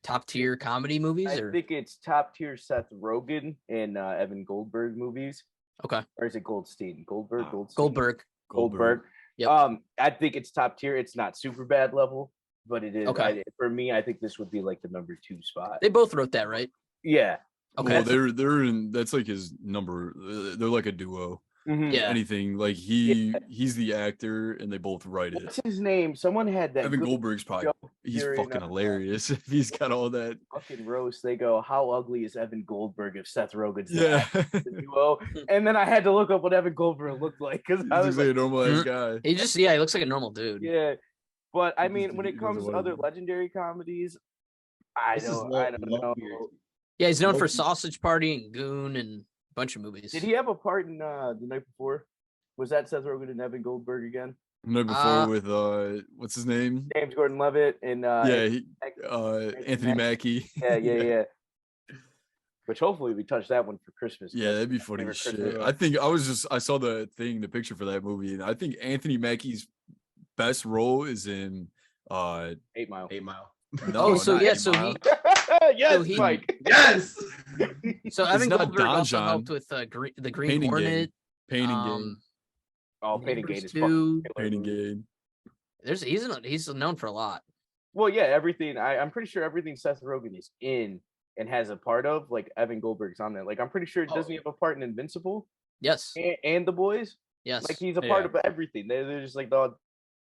top tier comedy movies? I Or think it's top tier Seth Rogen and Evan Goldberg movies. okay, Or is it Goldstein? Goldberg? Goldstein? Goldberg. Goldberg. Yep. I think it's top tier. It's not super bad level, but it is. Okay. For me, I think this would be like the number 2 spot. They both wrote that, right? Yeah. Okay. Well, they're in. That's like his number. They're like a duo. Mhm. Yeah. Anything like he's the actor, and they both write What's it. his name? Someone had that Evan good Goldberg's probably joke he's during, fucking hilarious. If he's got all that. fucking roast. They go, "How ugly is Evan Goldberg if Seth Rogen's the Yeah, the duo?" And then I had to look up what Evan Goldberg looked like because I he's was like a like, normal ass guy. He just he looks like a normal dude. "Yeah." But I He mean, just- when he it doesn't comes to wanna other do it. legendary comedies, I This is don't low- know. low tier. Yeah, he's known for Loki. Sausage Party and Goon and a bunch of movies. Did he have a part in The Night Before? Was that Seth Rogen and Evan Goldberg again? The night before Uh, with what's his name? James Gordon-Levitt and Yeah, Anthony Anthony Mackie. yeah. Which hopefully we touch that one for Christmas. Yeah, that'd be funny favorite as shit. Christmas. I think I saw the picture for that movie, and I think Anthony Mackie's best role is in 8 Mile. 8 Mile. Oh, so not yeah, 8 so Mile. Yes, he- Mike. Yes. So Evan not Goldberg Don also John. helped with the Green Painting Hornet. Painting Oh, Painting Neighbors Gate is 2. fucking game. killer Painting movie. game. He's known for a lot. Well, yeah, everything. I'm pretty sure everything Seth Rogen is in and has a part of, like Evan Goldberg's on there. Like I'm pretty sure doesn't he have a part in Invincible Yes. and The Boys? Yes. Like he's a part of everything. They're just like the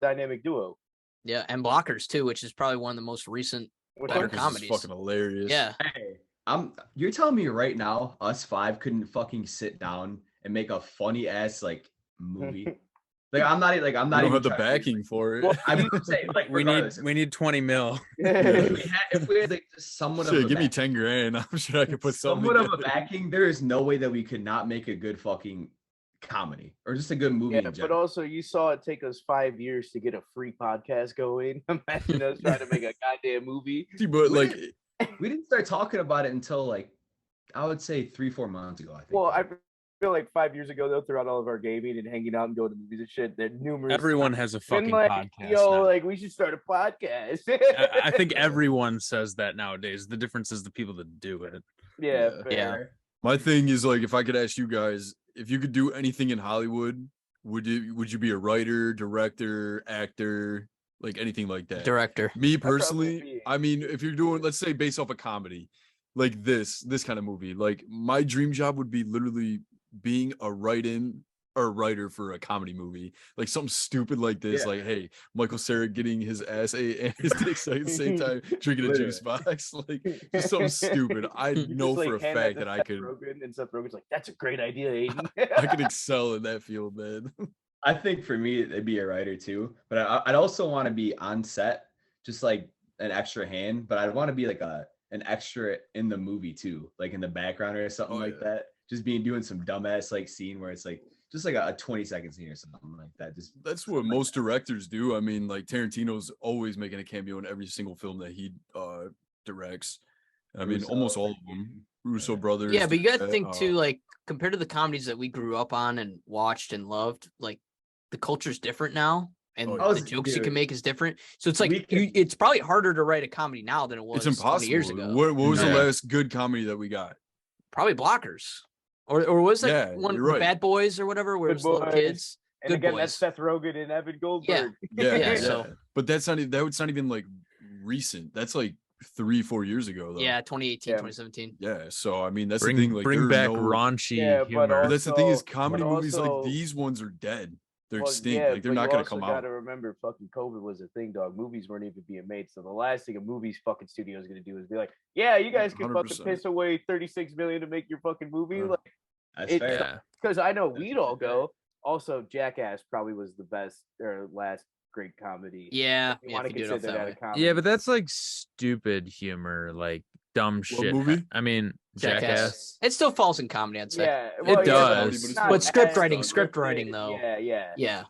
dynamic duo. Yeah, and Blockers too, which is probably one of the most recent Which better one? Blockers is comedies. fucking hilarious. Yeah. Hey, you're telling me right now, us five couldn't fucking sit down and make a funny ass like movie? Like I'm not I even don't have the trying to be- backing for it. Well, I'm saying like We need regardless, we need 20 mil. if we had like somewhat of Shit, a give me backing- 10 grand. I'm sure I could put something. somewhat of a together. backing, there is no way that we could not make a good fucking comedy or just a good movie Yeah, in but general. also you saw it take us 5 years to get a free podcast going. Imagine us trying to make a goddamn movie. See, but like, We didn't start talking about it until like I would say 3-4 months ago. I think. Well, I feel like 5 years ago, though, throughout all of our gaming and hanging out and going to movies and shit, there numerous. Everyone has a been fucking like, podcast. yo, now. like we should start a podcast. I think everyone says that nowadays. The difference is the people that do it. yeah, Yeah. fair. Yeah. my thing is like, if I could ask you guys, if you could do anything in Hollywood, would you be a writer, director, actor, like anything like that? Director. Me probably personally, be- I mean, if you're doing, let's say, based off a comedy, like this kind of movie, like my dream job would be literally being a writer for a comedy movie, like something stupid like this, Yeah. like, hey, Michael Cera getting his ass ate and his dick sucked at the same time, drinking a juice box, like just something stupid. I You know just, for a hand fact to that I Seth could, Rogen, and Seth Rogen's like, that's a great idea, Aiden. I could excel in that field, man. I think for me it'd be a writer too, but I'd also want to be on set, just like an extra hand. But I'd want to be like an extra in the movie too, like in the background or something Oh, like yeah. that. Just doing some dumbass like scene where it's like just like a 20-second scene or something like that. Just That's what most directors do. I mean, like Tarantino's always making a cameo in every single film that he directs. I mean, Russo, almost all of them. Russo brothers. Yeah, but you gotta do that, think too, like compared to the comedies that we grew up on and watched and loved, like the culture's different now. And Oh, the jokes you can dude. make is different. So it's like We can- it's probably harder to write a comedy now than it was it's impossible. 20 years ago. What was the Yeah. last good comedy that we got? Probably Blockers. Or was that Yeah, one you're the right. Bad Boys or whatever, where Good it was little Boys. kids? And Good again, Boys. that's Seth Rogen and Evan Goldberg. Yeah, Yeah, yeah. so- But that's not that's not even like recent. That's like 3-4 years ago though. Yeah, 2018, Yeah. 2017. Yeah. So I mean, that's Bring the thing. Like, bring there's back no, raunchy Yeah, but humor. But that's the thing is, Also- comedy but movies also- like these ones are dead. They're Well, extinct. yeah, Like they're but not you gonna also come gotta out. remember, fucking COVID was a thing, dog. Movies weren't even being made, so the last thing a movie's fucking studio is gonna do is be like, "Yeah, you guys can fucking 100%. piss away 36 million to make your fucking movie." Like, that's It- fair. Yeah. because I know That's we'd for all sure. go. Also, Jackass probably was the best or last great comedy. Yeah, If you yeah, want if to you do it off consider that that way. a comedy. Yeah, but that's like stupid humor, like dumb shit. movie? I mean, Jackass. Jackass. It still falls in comedy, I'd say. yeah, It well, yeah, does. it's But not script as writing- scripted, script writing, though. Yeah. Yeah.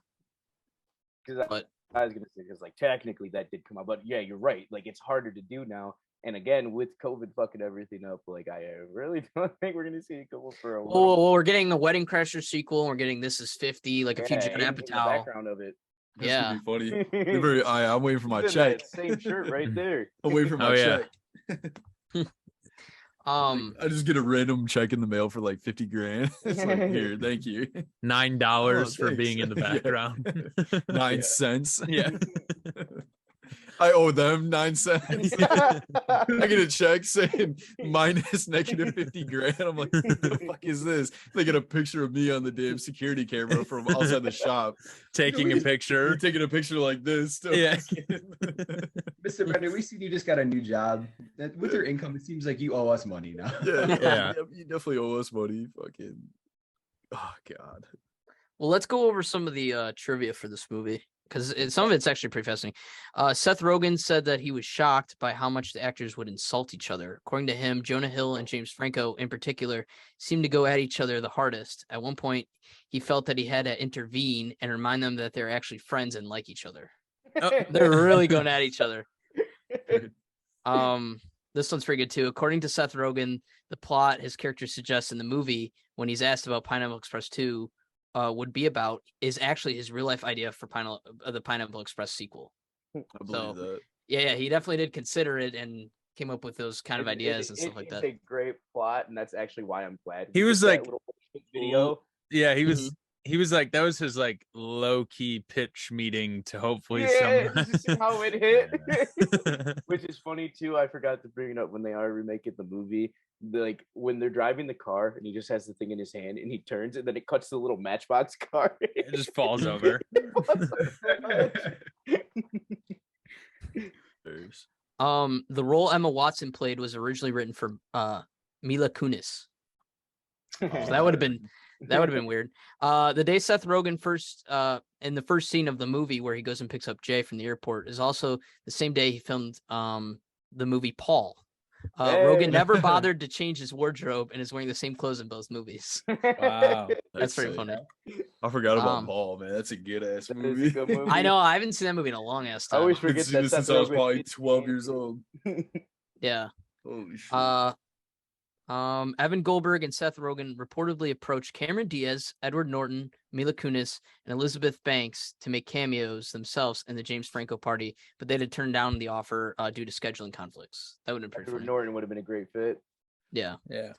Because But I was gonna say, because like technically that did come out, but yeah, you're right. Like it's harder to do now. And again, with COVID fucking everything up, like I really don't think we're gonna see it go for a while. well, we're getting the Wedding Crashers sequel. We're getting This Is 50, like a few Judd Aiden's in the Apatow. background of it. That's Yeah. gonna be funny. They're very, I'm waiting for my He's in that check. Same shirt right there. I'm waiting for my Oh, yeah. check. I just get a random check in the mail for like 50 grand. It's like, here, thank you. $9 for thanks. being in the Yeah. background. 9 Yeah. cents. Yeah. I owe them 9 cents. Yeah. I get a check saying minus negative 50 grand. I'm like, what the fuck is this? They get a picture of me on the damn security camera from outside the shop. Taking a You're picture. taking a picture like this. to Yeah. Mr. Bender, we see you just got a new job. With your income, it seems like you owe us money now. yeah, Yeah. you definitely owe us money. Fucking, oh god. Well, let's go over some of the trivia for this movie because some of it's actually pretty fascinating. Seth Rogen said that he was shocked by how much the actors would insult each other. According to him, Jonah Hill and James Franco, in particular, seemed to go at each other the hardest. At one point, he felt that he had to intervene and remind them that they're actually friends and like each other. They're really going at each other. This one's pretty good too. According to Seth Rogen, the plot his character suggests in the movie when he's asked about Pineapple Express 2 would be about is actually his real life idea for the Pineapple Express sequel. I believe that. Yeah, he definitely did consider it and came up with those kind of It- ideas and it stuff like is that. a great plot, and that's actually why I'm glad He we was did that like, little video. Yeah, he Mm-hmm. was. He was like, that was his like low key pitch meeting to hopefully Yeah, just to see some. how it hit. Which is funny too. I forgot to bring it up when they are remaking the movie. Like when they're driving the car and he just has the thing in his hand and he turns and then it cuts to the little Matchbox car. It just falls over. The role Emma Watson played was originally written for Mila Kunis. So that would have been weird. The day Seth Rogen first in the first scene of the movie where he goes and picks up Jay from the airport is also the same day he filmed the movie Paul. Rogen Hey. never bothered to change his wardrobe and is wearing the same clothes in both movies. Wow. That's pretty sick. funny. I forgot about Um, Paul, man. That's a good ass That is a movie. good movie. I know I haven't seen that movie in a long ass I time. always I've forget seen that this Seth since I was Rogen probably did 12 Ant-Man. years old. Yeah. Holy shit. Evan Goldberg and Seth Rogen reportedly approached Cameron Diaz, Edward Norton, Mila Kunis, and Elizabeth Banks to make cameos themselves in the James Franco party, but they had turned down the offer due to scheduling conflicts. That would have been pretty Edward funny. Norton would have been a great fit. Yeah. Yeah.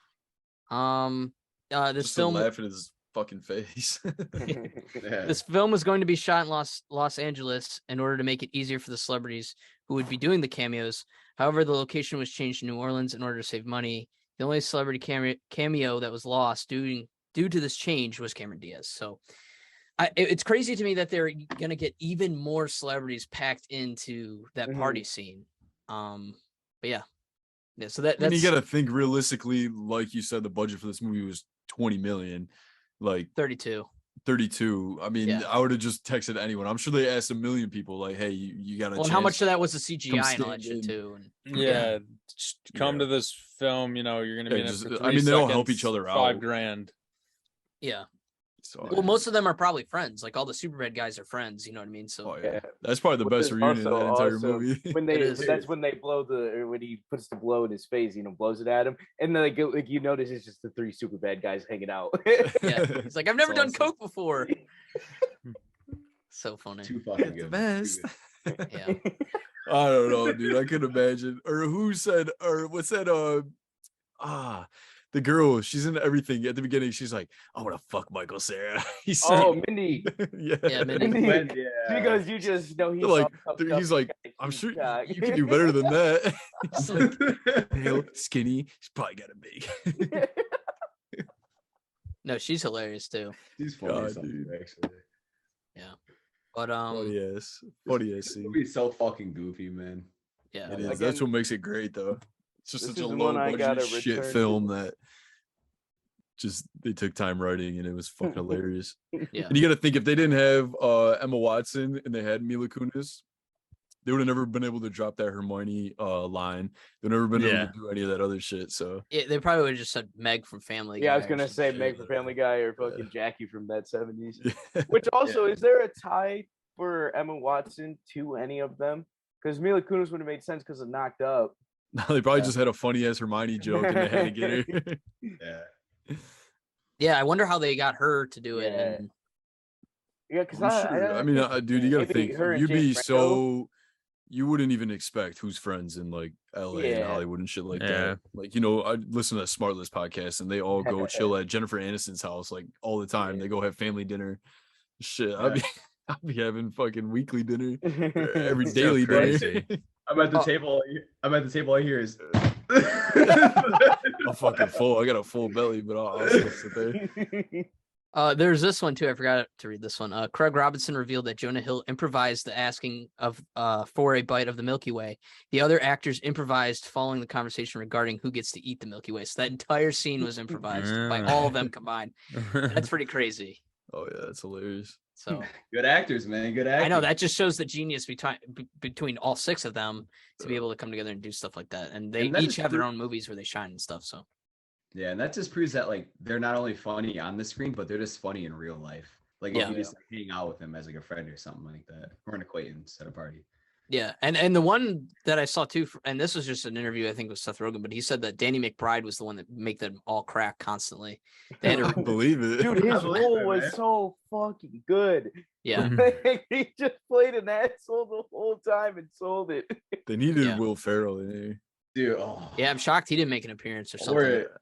This Just film to laugh in his fucking face. Yeah. This film was going to be shot in Los Angeles in order to make it easier for the celebrities who would be doing the cameos. However, the location was changed to New Orleans in order to save money. The only celebrity cameo that was lost due to this change was Cameron Diaz. So it's crazy to me that they're going to get even more celebrities packed into that party scene. But yeah. So I mean, that's you got to think realistically, like you said, the budget for this movie was 20 million, like 32. 32. I mean, Yeah. I would have just texted anyone. I'm sure they asked a million people, like, hey, you got a Well, chance. and how much of that was the CGI and all that stand shit in. too? And Yeah. Just come Yeah. to this film. You know, you're gonna be Yeah, in it just- for 3 I mean, they all help seconds, each other $5 out. grand. yeah. So, Well, most of them are probably friends. Like all the Superbad guys are friends. You know what I mean? So oh, yeah. Yeah. That's probably the Which best is reunion of that also entire awesome. movie. When It they is. that's when they blow or when he puts the blow in his face, blows it at him, and then like you notice it's just the 3 super bad guys hanging out. yeah, he's like, I've never That's done awesome. coke before. So funny. Too fucking the good. best. Too good. Yeah. I don't know, dude. I could imagine. Or who said, or what's that? The girl, she's in everything. At the beginning, she's like, I want to fuck Michael Cera. He said, Oh, Mindy. yeah. Yeah, Mindy. Mindy. Yeah. Because you just know he's They're like, all puffed up, he's like, got a I'm huge sure cock." you can do better than that. He's like, pale, skinny. She's probably got a big. No, she's hilarious too. She's funny God, as something, dude. actually. But Funny ass. Funny ass This scene. movie's so fucking goofy, man. yeah. It is. Again, That's what makes it great, though. It's just this such a is the low one I budget gotta shit return to. film that just they took time writing and it was fucking hilarious. Yeah. And you got to think if they didn't have Emma Watson and they had Mila Kunis, they would have never been able to drop that Hermione line. They'd never been able Yeah. to do any of that other shit. So Yeah, they probably would have just said Meg from Family Yeah, I Guy was or gonna some say shit. Meg from Family Guy or fucking Jackie from that 70s. yeah. Which also, is there a tie for Emma Watson to any of them? Because Mila Kunis would have made sense because of Knocked Up. No, they probably just had a funny ass Hermione joke and they had to get her. Yeah. Yeah, I wonder how they got her to do it. Yeah. And Yeah, because I'm sure. I mean, dude, you got to maybe think her and you'd be James Franco. you wouldn't even expect who's friends in like LA and Yeah. Hollywood and shit like Yeah. that. Like, I listen to that Smart List podcast and they all go chill at Jennifer Aniston's house like all the time. Yeah. They go have family dinner. Shit, Yeah. I'd be having fucking weekly dinner or every So daily dinner. crazy. I'm at the Oh. table. I'm at the table. I hear is. I'm fucking full. I got a full belly, but I'll still sit there. there's this one too. I forgot to read this one. Craig Robinson revealed that Jonah Hill improvised the asking of for a bite of the Milky Way. The other actors improvised following the conversation regarding who gets to eat the Milky Way. So that entire scene was improvised by all of them combined. That's pretty crazy. Oh yeah, that's hilarious. So Good actors, man. Good actors. I know that just shows the genius between all 6 of them to be able to come together and do stuff like that. And they And that each is have their true. own movies where they shine and stuff. So Yeah, and that just proves that like they're not only funny on the screen, but they're just funny in real life. Like Yeah. if you just like, hang out with them as like a friend or something like that, or an acquaintance at a party. Yeah, and the one that I saw too, and this was just an interview I think with Seth Rogen, but he said that Danny McBride was the one that make them all crack constantly. They had I to, believe it. Dude, his believe role it, was man. so fucking good. yeah, He just played an asshole the whole time and sold it. They needed Yeah. Will Ferrell in there. Dude, oh. yeah. I'm shocked he didn't make an appearance or something. Or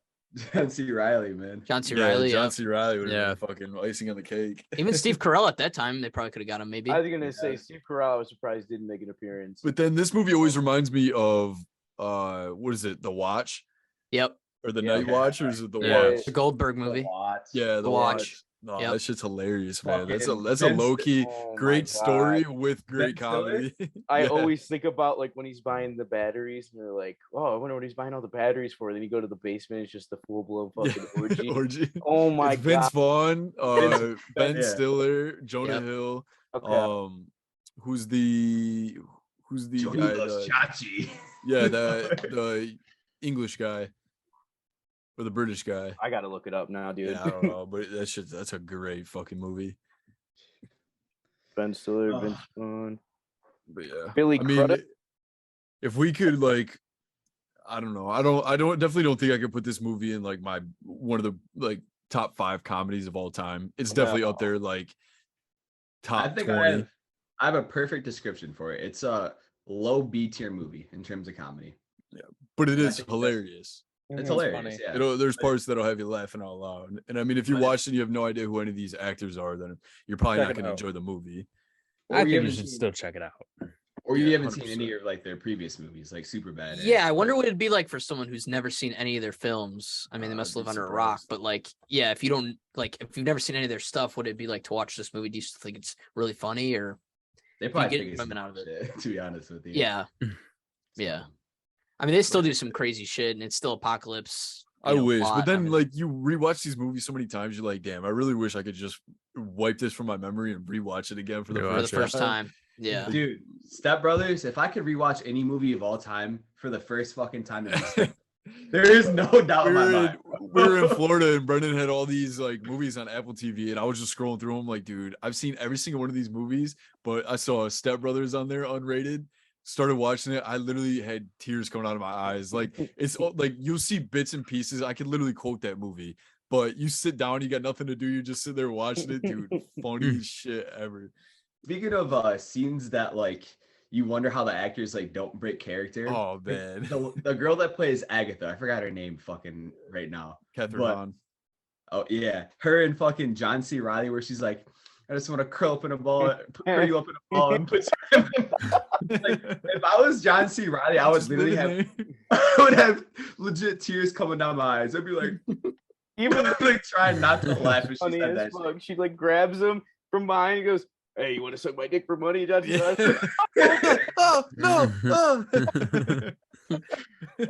John C. Riley, man. John C. Yeah, Riley, John yeah. C. Riley would Yeah. have been fucking icing on the cake. Even Steve Carell at that time, they probably could have got him. Maybe. I was gonna say Yeah. Steve Carell. I was surprised didn't make an appearance. But then this movie always reminds me of what is it, The Watch Yep, or The Yeah. Night Watch, or is it The Yeah. Watch? the Goldberg movie. Yeah, The Watch. Watch. No, Yep. that shit's hilarious, man. That's a Fucking that's a Ben low key Oh my great story God. with great Ben Stiller? comedy. I Yeah. always think about like when he's buying the batteries, and they're like, "Oh, I wonder what he's buying all the batteries for." Then you go to the basement; it's just a full blown fucking orgy. Orgy. Oh my It's Vince god! Vaughn, Ben yeah. Stiller, Jonah Yep. Hill. Okay. Who's the Johnny guy? loves Chachi. Yeah, the English guy or the British guy. I gotta look it up now, dude. Yeah, I don't know, but that's a great fucking movie. Ben Stiller, Ugh. Vince Vaughn, But yeah, Billy I mean, Crudup. if we could like, I don't know, I definitely don't think I could put this movie in like my one of the like top 5 comedies of all time. It's definitely up there, like top I think 20. I have a perfect description for it. It's a low B tier movie in terms of comedy. But it I is think that's- hilarious. It's It's hilarious. funny. Yeah. There's parts that'll have you laughing out loud. And I mean, if you Right. watch and you have no idea who any of these actors are, then you're probably Check not it going to out. enjoy the movie. Or I you think you haven't should seen- still check it out. Or you Yeah, haven't seen any 100%. of like their previous movies, like Superbad. Yeah, I wonder what it'd be like for someone who's never seen any of their films. I mean, they I'd must be live under a rock, surprised. but like, yeah, if you don't like, if you've never seen any of their stuff, would it be like to watch this movie? Do you still think it's really funny, or They probably get think it's enjoyment out of shit, to be honest with you. yeah, yeah? I mean, they still do some crazy shit, and it's still apocalypse. I wish, but then like. like you rewatch these movies so many times, you're like, damn, I really wish I could just wipe this from my memory and rewatch it again for the Rewatch for the first it. first time. Yeah. Dude, Step Brothers, if I could rewatch any movie of all time for the first fucking time, it'd be Step Brothers. There is no doubt in my mind. we were in Florida and Brendan had all these like movies on Apple TV, and I was just scrolling through them like, dude, I've seen every single one of these movies, but I saw Step Brothers on there unrated. Started watching it, I literally had tears coming out of my eyes. Like it's like you'll see bits and pieces. I could literally quote that movie, but you sit down, you got nothing to do, you just sit there watching it, dude. Funny shit ever. Speaking of scenes that like you wonder how the actors like don't break character. Oh man, The girl that plays Agatha, I forgot her name fucking right now. Catherine but- Hahn. Oh yeah, her and fucking John C. Riley, where she's like, I just want to curl up in a ball, curl you up in a ball, and put you like, if I was John C. Riley, I would Just literally living have, there. I would have legit tears coming down my eyes. I'd be like, Even like trying not to laugh when she funny said as that. fuck. She like grabs him from behind and goes, "Hey, you want to suck my dick for money, John?" Yeah. Oh no! Oh.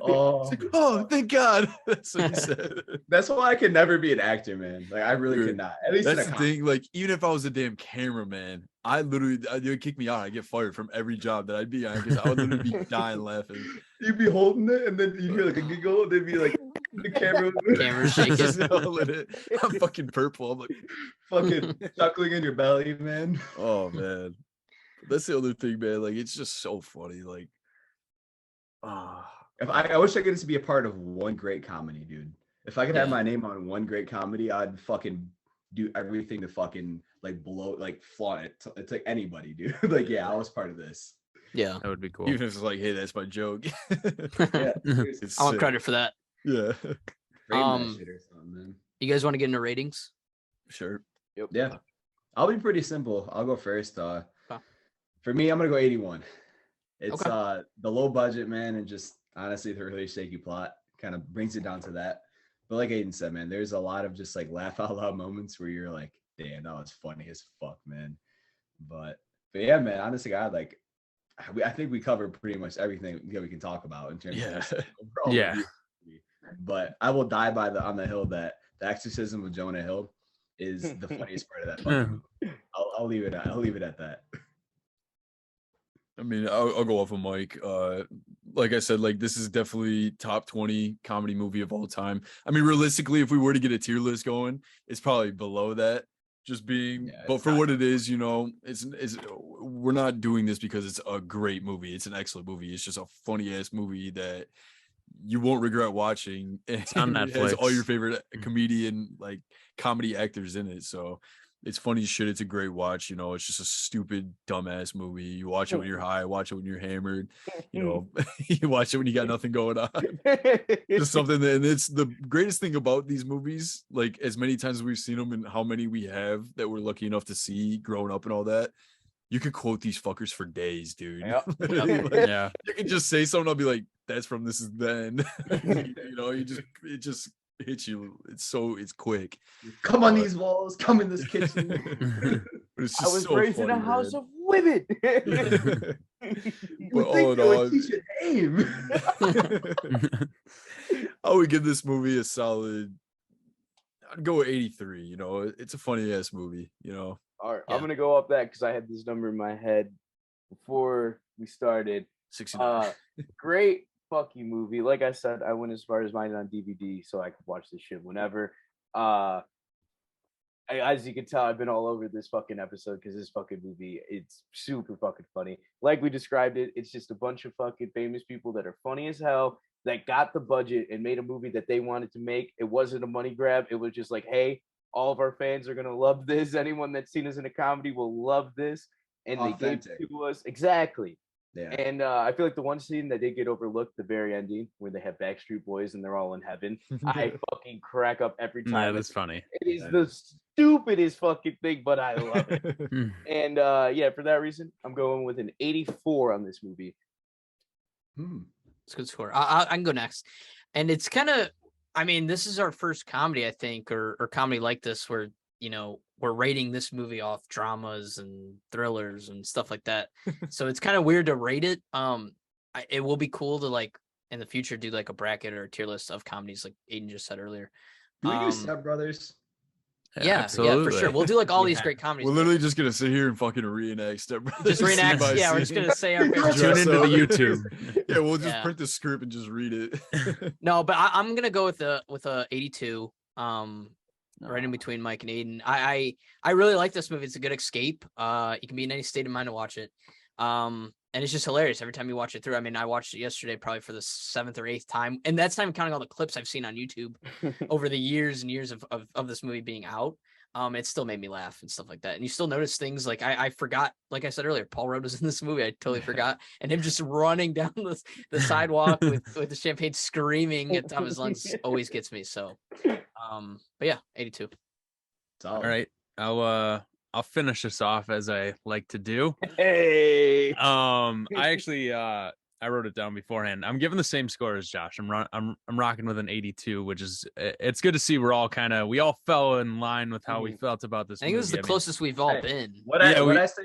Oh, It's like, oh, thank God! That's what he said. that's why I could never be an actor, man. Like I really Dude, could not. At least in That's a the comedy. thing. Like, even if I was a damn cameraman, they would kick me out. I'd get fired from every job that I'd be on because I would literally be dying laughing. You'd be holding it, and then you'd hear like a giggle, and then be like the camera, Camera shaking. Just holding it. I'm fucking purple. I'm like, fucking chuckling in your belly, man. oh man. That's the other thing, man. Like, it's just so funny. Like, ah. If I wish I could just be a part of one great comedy, dude. If I could have Yeah. my name on one great comedy, I'd fucking do everything to fucking like blow, like flaunt it. It's like anybody, dude. Like, yeah, I was part of this. Yeah. That would be cool. Even if it's like, hey, that's my joke. Yeah, It's I want sick. credit for that. Yeah, frame that Um, shit or something, man. You guys want to get into ratings? sure. Yep. Yeah, I'll be pretty simple. I'll go first. Okay. For me, I'm gonna go 81. It's Okay. the low budget, man, and just honestly the really shaky plot kind of brings it down to that. But like Aiden said, man, there's a lot of just like laugh out loud moments where you're like, damn, that was funny as fuck, man. But yeah, man, honestly, God, like I think we covered pretty much everything that we can talk about in terms Yeah. of just overall Yeah. review. But I will die on the hill that the exorcism of Jonah Hill is the funniest part of that fucking movie. I'll leave it at that. I mean, I'll go off of Mike. Like I said, like this is definitely top 20 comedy movie of all time. I mean, realistically, if we were to get a tier list going, it's probably below that, just being, Yeah, but it's for not what good. it is, you know, we're not doing this because it's a great movie. It's an excellent movie. It's just a funny ass movie that you won't regret watching. It's on And it has all your Netflix. favorite comedian, like comedy actors in it. So it's funny as shit. It's a great watch. You know, it's just a stupid, dumbass movie. You watch it when you're high, watch it when you're hammered. You know, you watch it when you got nothing going on. Just something that, and it's the greatest thing about these movies, like as many times as we've seen them and how many we have that we're lucky enough to see growing up and all that, you could quote these fuckers for days, dude. Yep. Literally, like, Yeah. you can just say something, I'll be like, that's from This Is Then. You know, it just hits you. It's quick. Come on But- these walls, come in this kitchen. But it's I just was so raised in a funny, house man. of women. You But would all think in they would all, teach you aim. I would give this movie a solid. I'd go with 83. You know, it's a funny ass movie. You know, All right, Yeah. I'm gonna go up that because I had this number in my head before we started. 69. Great fucking movie. Like I said, I went as far as mine on DVD so I could watch this shit whenever. As you can tell, I've been all over this fucking episode because this fucking movie, it's super fucking funny. Like we described it, it's just a bunch of fucking famous people that are funny as hell that got the budget and made a movie that they wanted to make. It wasn't a money grab. It was just like, hey, all of our fans are gonna love this. Anyone that's seen us in a comedy will love this. And they gave Authentic. it to us. Exactly. Yeah. And I feel like the one scene that did get overlooked, the very ending, where they have Backstreet Boys and they're all in heaven, I fucking crack up every Yeah, time. that's funny. It is That the is- stupidest fucking thing, but I love it. Mm. And yeah, for that reason, I'm going with an 84 on this movie. Hmm. It's a good score. I can go next. And it's kind of, I mean, this is our first comedy, I think, or comedy like this where, you know, we're rating this movie off dramas and thrillers and stuff like that. So it's kind of weird to rate it. It will be cool to like in the future do like a bracket or a tier list of comedies like Aiden just said earlier. Do we do Um, Step Brothers? Yeah, for sure. We'll do like all these Yeah. great comedies. We're literally just gonna sit here and fucking reenact Step Brothers. just reenact. scene by Yeah, we're just scene. gonna say our favorite. Tune into the YouTube. Yeah, we'll just Yeah. print the script and just read it. No, but I'm gonna go with a 82. Right in between Mike and Aiden. I really like this movie. It's a good escape. You can be in any state of mind to watch it. And it's just hilarious every time you watch it through. I mean, I watched it yesterday probably for the 7th or 8th time, and that's not even counting all the clips I've seen on YouTube over the years and years of this movie being out. It still made me laugh and stuff like that. And you still notice things like I forgot, like I said earlier, Paul Rudd was in this movie. I totally forgot. And him just running down the sidewalk with the champagne screaming at the top of his lungs always gets me. So but yeah, 82. Solid. All right. I'll finish this off as I like to do. Hey. I actually I wrote it down beforehand. I'm giving the same score as Josh. I'm rocking with an 82, which is it's good to see we all fell in line with how we felt about this I think movie. this is the mean, closest we've all Hey, been. What Yeah, I we- I say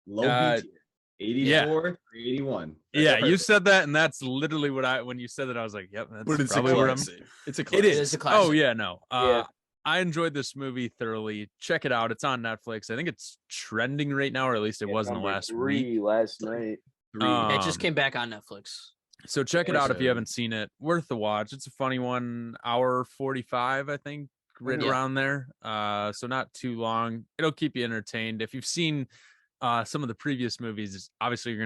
though, low B tier. 84, 81. That's yeah, you perfect. said that, and that's literally what when you said that, I was like, yep, that's But it's a probably where I'm. classic. It's a It classic. is. a classic. Oh yeah, no. Yeah. I enjoyed this movie thoroughly. Check it out. It's on Netflix. I think it's trending right now, or at least it was in the Number last 3 week. last night. 3. It just Um, came back on Netflix. So check it out if you 27. haven't seen it. Worth the watch. It's a funny one. Hour 45, I think, right Yeah. around there. So not too long. It'll keep you entertained. If you've seen some of the previous movies, obviously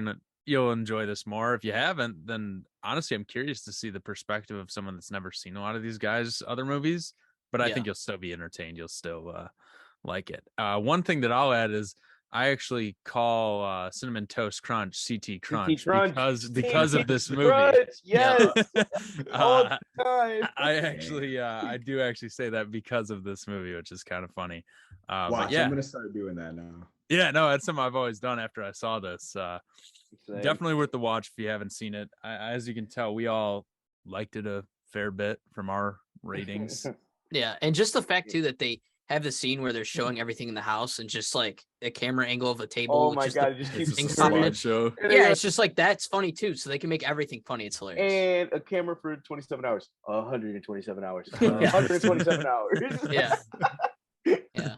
you'll enjoy this more. If you haven't, then honestly, I'm curious to see the perspective of someone that's never seen a lot of these guys' other movies. But I Yeah. think you'll still be entertained. You'll still like it. One thing that I'll add is I actually call Cinnamon Toast Crunch CT Crunch, Crunch. because of this movie. Crunch, yes. All Uh, the time. I do actually say that because of this movie, which is kind of funny. But Watch, yeah, I'm gonna start doing that now. yeah, no, that's something I've always done after I saw this. Same. Definitely worth the watch if you haven't seen it. As you can tell, we all liked it a fair bit from our ratings. Yeah, and just the fact too that they have the scene where they're showing everything in the house and just like the camera angle of the table. Oh with my just the- god, it just It's keeps just a things popping in. slideshow. yeah, it's just like that's funny too. So they can make everything funny. It's hilarious. And a camera for 27 hours. 127 hours. Yeah. 127 hours. Yeah. Yeah.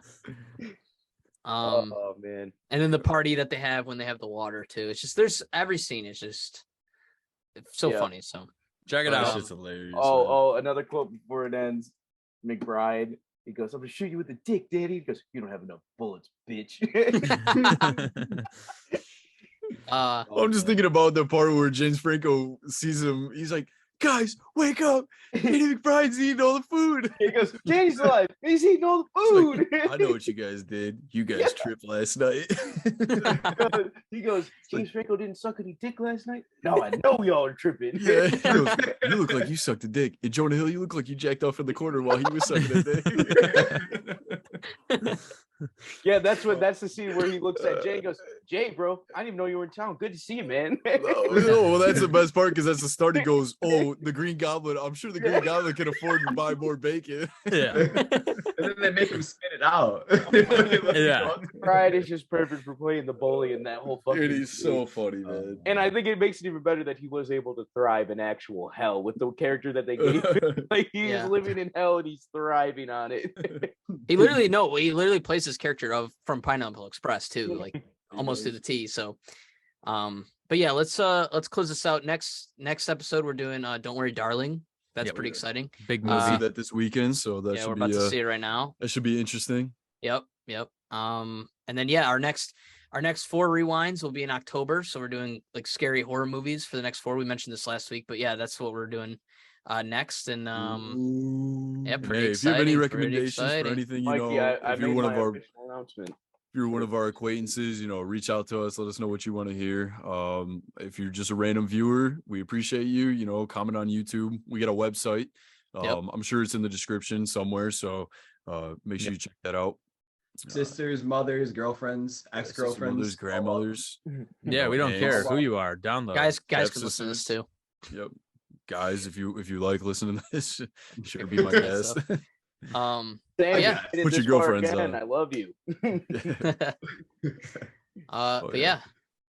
Oh man. And then the party that they have when they have the water too. It's just there's every scene is just it's so Yeah. funny. So Check it That out. shit's hilarious. man. Oh, another quote before it ends. McBride He goes, I'm gonna shoot you with a dick, Daddy. He goes, you don't have enough bullets, bitch. Uh, Oh, I'm just man. thinking about the part where James Franco sees him. He's like, guys, wake up. Eddie McBride's eating all the food. He goes, Daddy's alive. He's eating all the It's like, food. I know what you guys did. You guys Yeah. tripped last night. He goes, James Franco didn't suck any dick last night. No, I know y'all are tripping. Yeah, he goes, you look like you sucked a dick. And Jonah Hill, you look like you jacked off in the corner while he was sucking a dick. Yeah, that's the scene where he looks at Jay and goes, Jay, bro, I didn't even know you were in town. Good to see you, man. Oh, well, that's the best part because that's the start. He goes, "Oh, the Green Goblin. I'm sure the Green Goblin can afford to buy more bacon." Yeah. And then they make him spit it out. Yeah. Pride is just perfect for playing the bully in that whole fucking Dude, he's so movie. funny, man. And I think it makes it even better that he was able to thrive in actual hell with the character that they gave him. Like he's Yeah. living in hell and he's thriving on it. he literally plays his character from Pineapple Express too, like almost to the T. So, but yeah, let's close this out. Next episode, we're doing Don't Worry, Darling. That's Yep. pretty exciting. Big We'll movie. see that this weekend, so that Yeah, we're should about be to see it right now. that should be interesting. Yep. And then yeah, our next 4 rewinds will be in October. So we're doing like scary horror movies for the next 4. We mentioned this last week, but yeah, that's what we're doing next. And yeah, pretty Hey, if you have any exciting, pretty recommendations for exciting. anything, Mikey, I if you're made one of my our official announcement. if you're one of our acquaintances, reach out to us. Let us know what you want to hear. If you're just a random viewer, we appreciate you. Comment on YouTube. We got a website. Yep. I'm sure it's in the description somewhere. So make sure you check that out. Sisters, mothers, girlfriends, Mothers, ex-girlfriends, grandmothers. Yeah, we don't Yes. care who you are. Download. Guys can Step listen to this sisters. too. Yep. Guys, if you like listening to this, you should be my Yeah, guest. Sam, yeah. you did Put your this far girlfriends again. on. I love you. But yeah. yeah,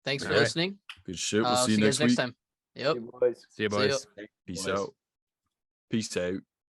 thanks for All right. listening. Good shit. We'll see you guys next week. time. Yep. You boys. See you, See ya. boys. Peace Boys. out. Peace out.